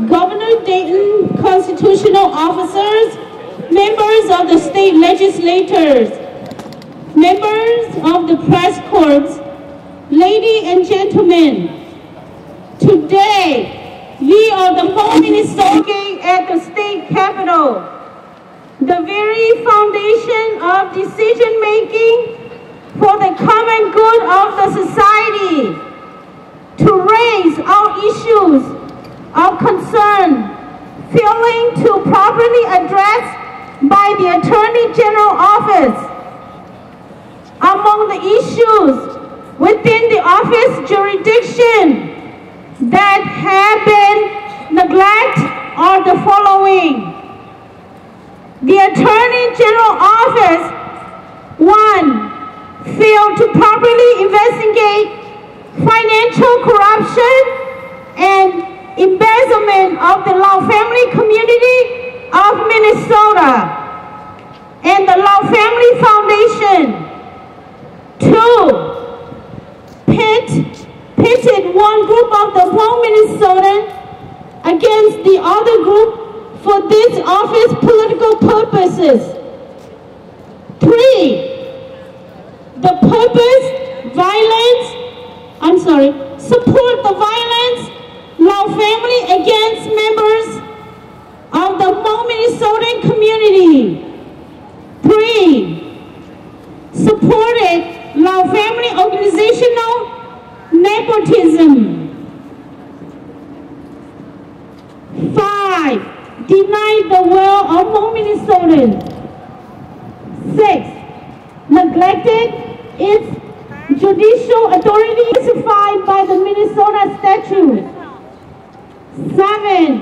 Governor Dayton constitutional officers, members of the state legislatures, members of the press corps, ladies and gentlemen, today we are the Hmong Minnesota at the state capitol, the very foundation of decision making for the common good of the society, to raise our issues of concern, failing to properly address by the Attorney General Office. Among the issues within the office jurisdiction that have been neglected are the following. The Attorney General Office, 1, failed to properly investigate financial corruption and embezzlement of the Lau family community of Minnesota and the Lau Family Foundation. 2, pitted one group of the Hmong Minnesotan against the other group for this office political purposes. 3, support the violence Lau family against members of the Hmong Minnesotan community. 3, supported Lau family organizational nepotism. 5, denied the will of Hmong Minnesotans. 6, neglected its judicial authority specified by the Minnesota statute. 7,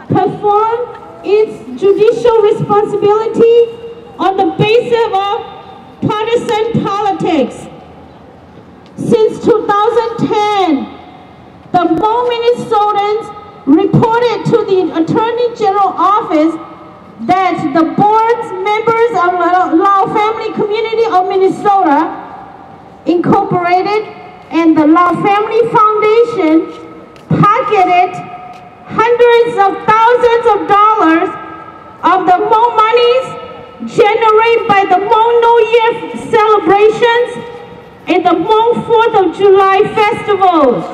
performed its judicial responsibility on the basis of partisan politics. Since 2010, the Hmong Minnesotans reported to the Attorney General Office that the board's members of the Lau Family Community of Minnesota Incorporated and the Lau Family Foundation pocketed hundreds of thousands of dollars of the Hmong monies generated by the Hmong New Year celebrations and the Hmong 4th of July festivals.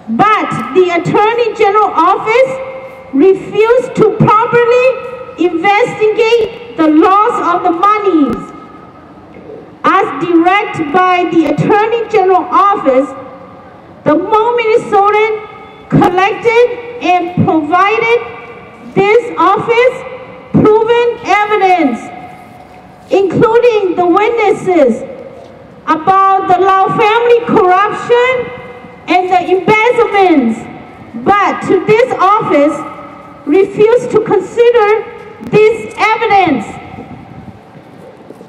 But the Attorney General Office refused to properly investigate the loss of the monies. As directed by the Attorney General Office, the Hmong Minnesotan collected and provided this office proven evidence, including the witnesses about the Lau family corruption and the embezzlements, but to this office refused to consider this evidence.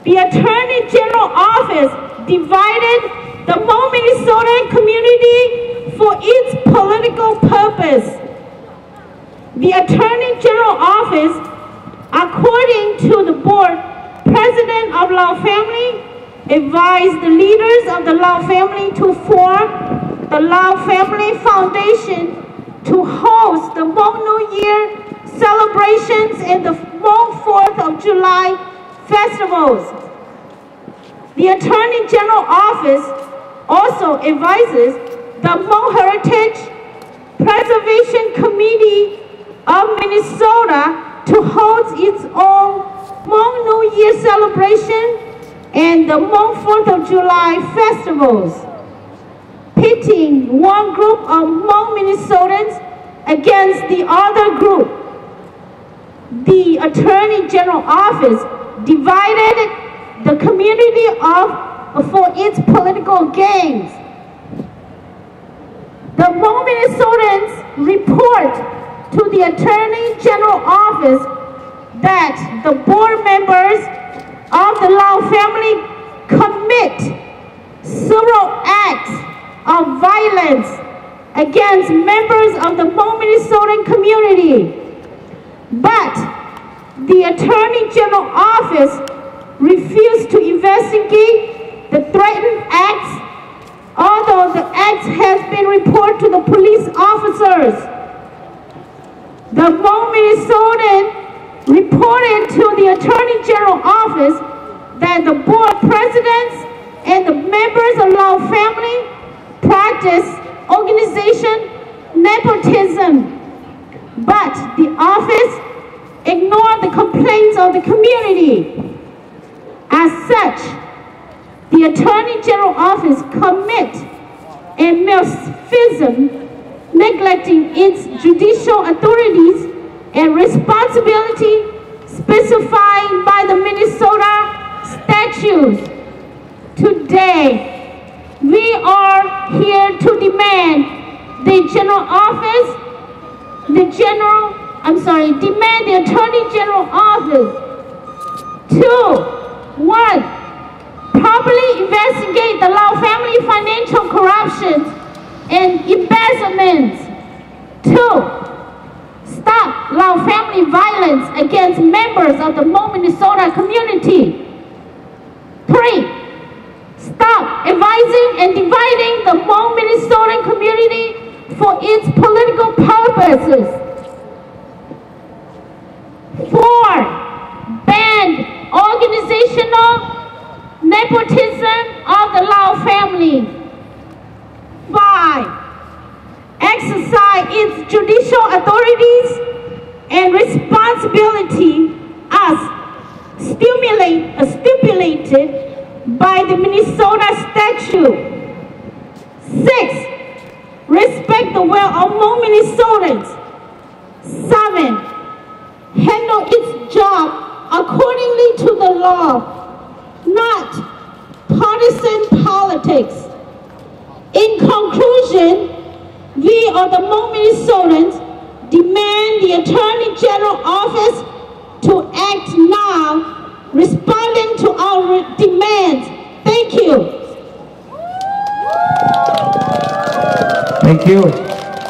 The Attorney General Office divided the Hmong Minnesotan community for its political purpose. The Attorney General Office, according to the board, President of Lau Family advised the leaders of the Lau family to form the Lau Family Foundation to host the Hmong New Year celebrations and the Hmong 4th of July festivals. The Attorney General Office also advises the Hmong Heritage Preservation Committee of Minnesota to host its own Hmong New Year celebration and the Hmong 4th of July festivals, pitting one group of Hmong Minnesotans against the other group. The Attorney General Office divided the community for its political gains. The Hmong Minnesotans report to the Attorney General Office that the board members of the Lau family commit several acts of violence against members of the Hmong Minnesotan community. But the Attorney General Office refused to investigate the threatened acts, although the acts has been reported to the police officers. the Attorney General office that the board presidents and the members of Lau family practice organization nepotism, but the office ignored the complaints of the community. As such, the Attorney General office commit a malfeasance, neglecting its judicial authorities and responsibility specified by the Minnesota statutes. Today, we are here to demand the general office, demand the Attorney General office to, 1, properly investigate the Lau family financial corruption and embezzlements. 2, stop Lau family violence against members of the Hmong Minnesota community. 3, stop advising and dividing the Hmong Minnesotan community for its political purposes. 4, ban organizational nepotism of the Lau family. 5, exercise its judicial authorities and responsibility as stipulated by the Minnesota statute. 6, respect the will of Hmong Minnesotans. 7, handle its job accordingly to the law, not partisan politics. In conclusion, we of the Hmong Minnesotans demand the Attorney General office to act now, responding to our demands. Thank you.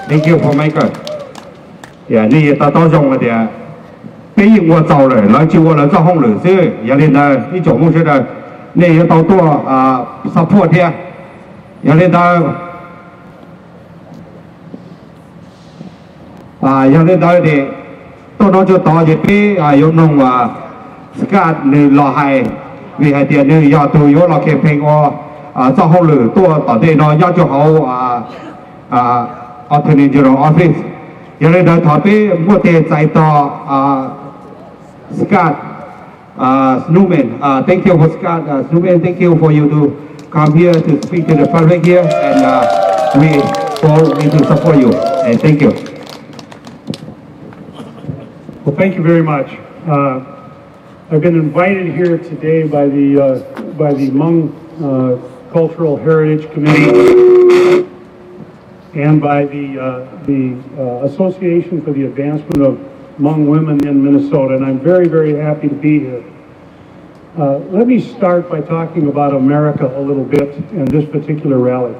Thank you for Michael. Yeah, 你也到上了的，被我招了，来就我来招红了，所以原来呢，你总共是的，你也到多support 的，原来呢。yang lain tahu deh, tu nak jo tahu je pi, yang nong sekat ni lahai, vì hai tiền ni yang tu yang lah campaign zao hong lu, tu tahu deh no yang jo hao Attorney General Office, yang lain tahu pi, muat deh cai tahu sekat Newman, thank you for sekat Newman, thank you for you to come here to speak to the public here, and we all need to support you, and thank you. Well, thank you very much. I've been invited here today by the Hmong Cultural Heritage Committee and by the Association for the Advancement of Hmong Women in Minnesota, and I'm very, very happy to be here. Let me start by talking about America a little bit and this particular rally.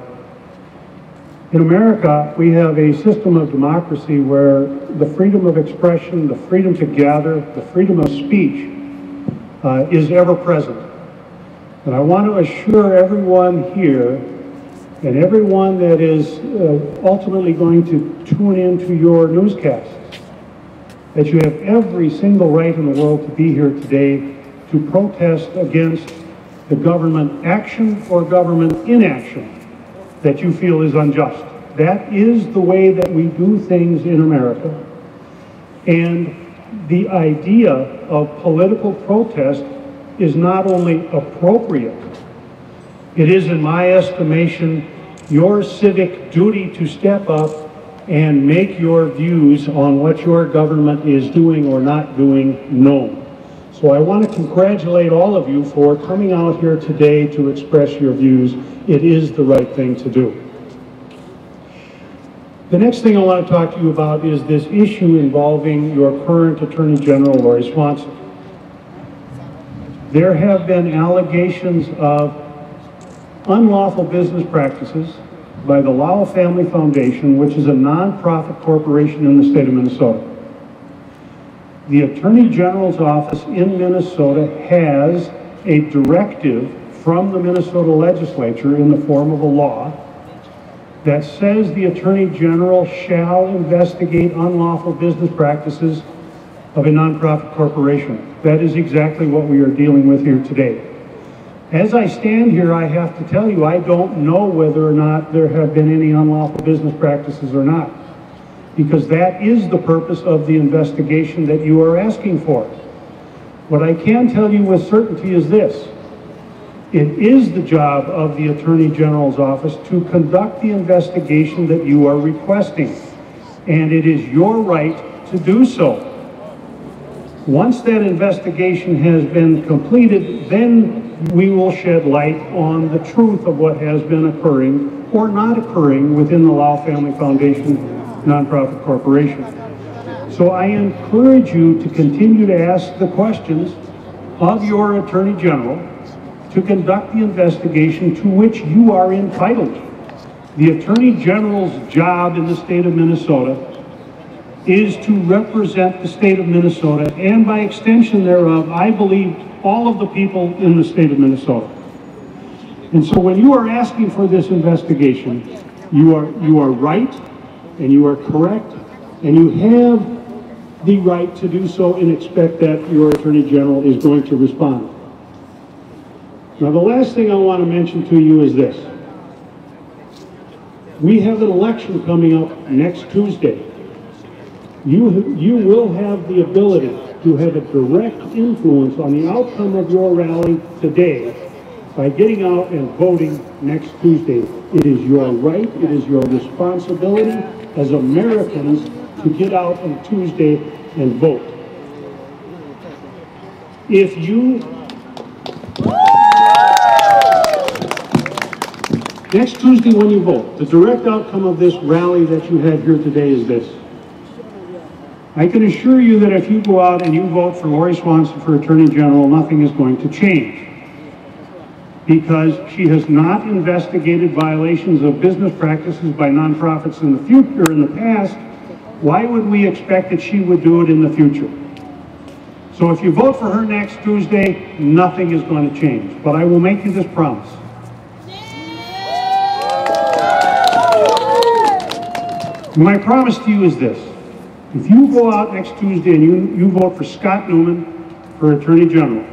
In America, we have a system of democracy where the freedom of expression, the freedom to gather, the freedom of speech is ever present. And I want to assure everyone here and everyone that is ultimately going to tune into your newscasts that you have every single right in the world to be here today to protest against the government action or government inaction that you feel is unjust. That is the way that we do things in America. And the idea of political protest is not only appropriate, it is, in my estimation, your civic duty to step up and make your views on what your government is doing or not doing known. So I want to congratulate all of you for coming out here today to express your views. It is the right thing to do. The next thing I want to talk to you about is this issue involving your current Attorney General, Lori Swanson. There have been allegations of unlawful business practices by the Lau Family Foundation, which is a nonprofit corporation in the state of Minnesota. The Attorney General's office in Minnesota has a directive from the Minnesota legislature in the form of a law that says the Attorney General shall investigate unlawful business practices of a nonprofit corporation. That is exactly what we are dealing with here today. As I stand here, I have to tell you, I don't know whether or not there have been any unlawful business practices or not, because that is the purpose of the investigation that you are asking for. What I can tell you with certainty is this: it is the job of the Attorney General's office to conduct the investigation that you are requesting, and it is your right to do so. Once that investigation has been completed, then we will shed light on the truth of what has been occurring or not occurring within the Lau Family Foundation nonprofit corporation. So I encourage you to continue to ask the questions of your Attorney General to conduct the investigation to which you are entitled. The Attorney General's job in the state of Minnesota is to represent the state of Minnesota, and by extension thereof, I believe, all of the people in the state of Minnesota. And so when you are asking for this investigation, you are right, and you are correct, and you have the right to do so and expect that your Attorney General is going to respond. Now, the last thing I want to mention to you is this. We have an election coming up next Tuesday. You will have the ability to have a direct influence on the outcome of your rally today by getting out and voting next Tuesday. It is your right, it is your responsibility as Americans to get out on Tuesday and vote. If you next Tuesday when you vote, the direct outcome of this rally that you have here today is this. I can assure you that if you go out and you vote for Lori Swanson for Attorney General, nothing is going to change, because she has not investigated violations of business practices by nonprofits in the future, in the past. Why would we expect that she would do it in the future? So if you vote for her next Tuesday, nothing is going to change. But I will make you this promise. My promise to you is this. If you go out next Tuesday and you vote for Scott Newman for Attorney General,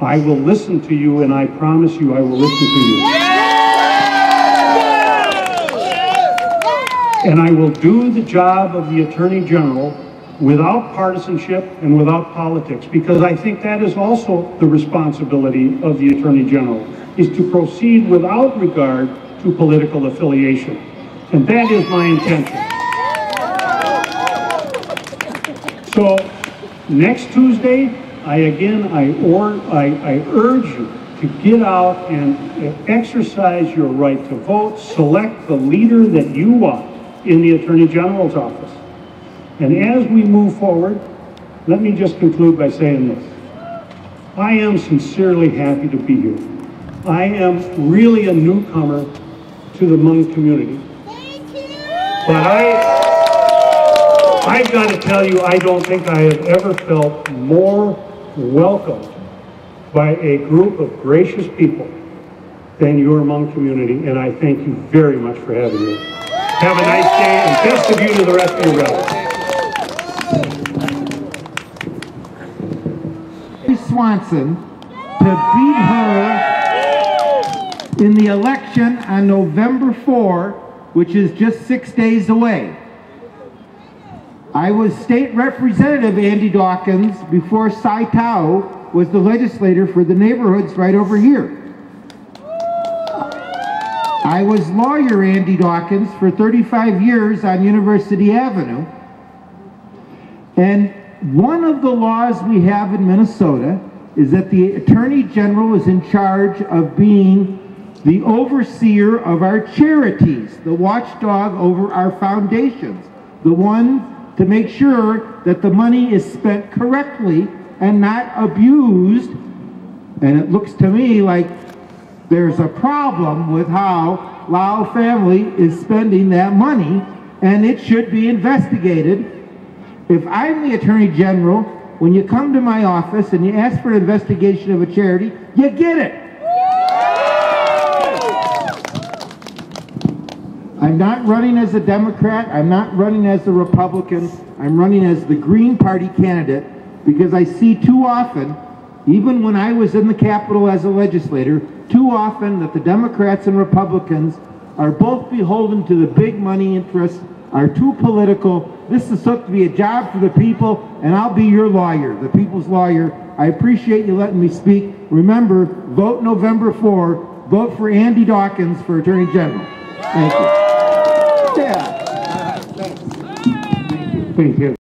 I will listen to you, and I promise you I will listen to you. And I will do the job of the Attorney General without partisanship and without politics, because I think that is also the responsibility of the Attorney General, is to proceed without regard to political affiliation. And that is my intention. So next Tuesday, I urge you to get out and exercise your right to vote, select the leader that you want in the Attorney General's office. And as we move forward, let me just conclude by saying this. I am sincerely happy to be here. I am really a newcomer to the Hmong community. But I've got to tell you, I don't think I have ever felt more welcomed by a group of gracious people than your Hmong community, and I thank you very much for having me. Have a nice day, and best of you to the rest of your rally. Swanson to beat her in the election on November 4, which is just 6 days away. I was state representative Andy Dawkins before Sai Tao was the legislator for the neighborhoods right over here. I was lawyer Andy Dawkins for 35 years on University Avenue. And one of the laws we have in Minnesota is that the Attorney General is in charge of being the overseer of our charities, the watchdog over our foundations, the one to make sure that the money is spent correctly and not abused. And it looks to me like there's a problem with how Lau family is spending that money, and it should be investigated. If I'm the Attorney General, when you come to my office and you ask for an investigation of a charity, you get it. I'm not running as a Democrat, I'm not running as a Republican, I'm running as the Green Party candidate because I see too often, even when I was in the Capitol as a legislator, too often that the Democrats and Republicans are both beholden to the big money interests, are too political. This is supposed to be a job for the people, and I'll be your lawyer, the people's lawyer. I appreciate you letting me speak. Remember, vote November 4, vote for Andy Dawkins for Attorney General. Thank you. Thank you.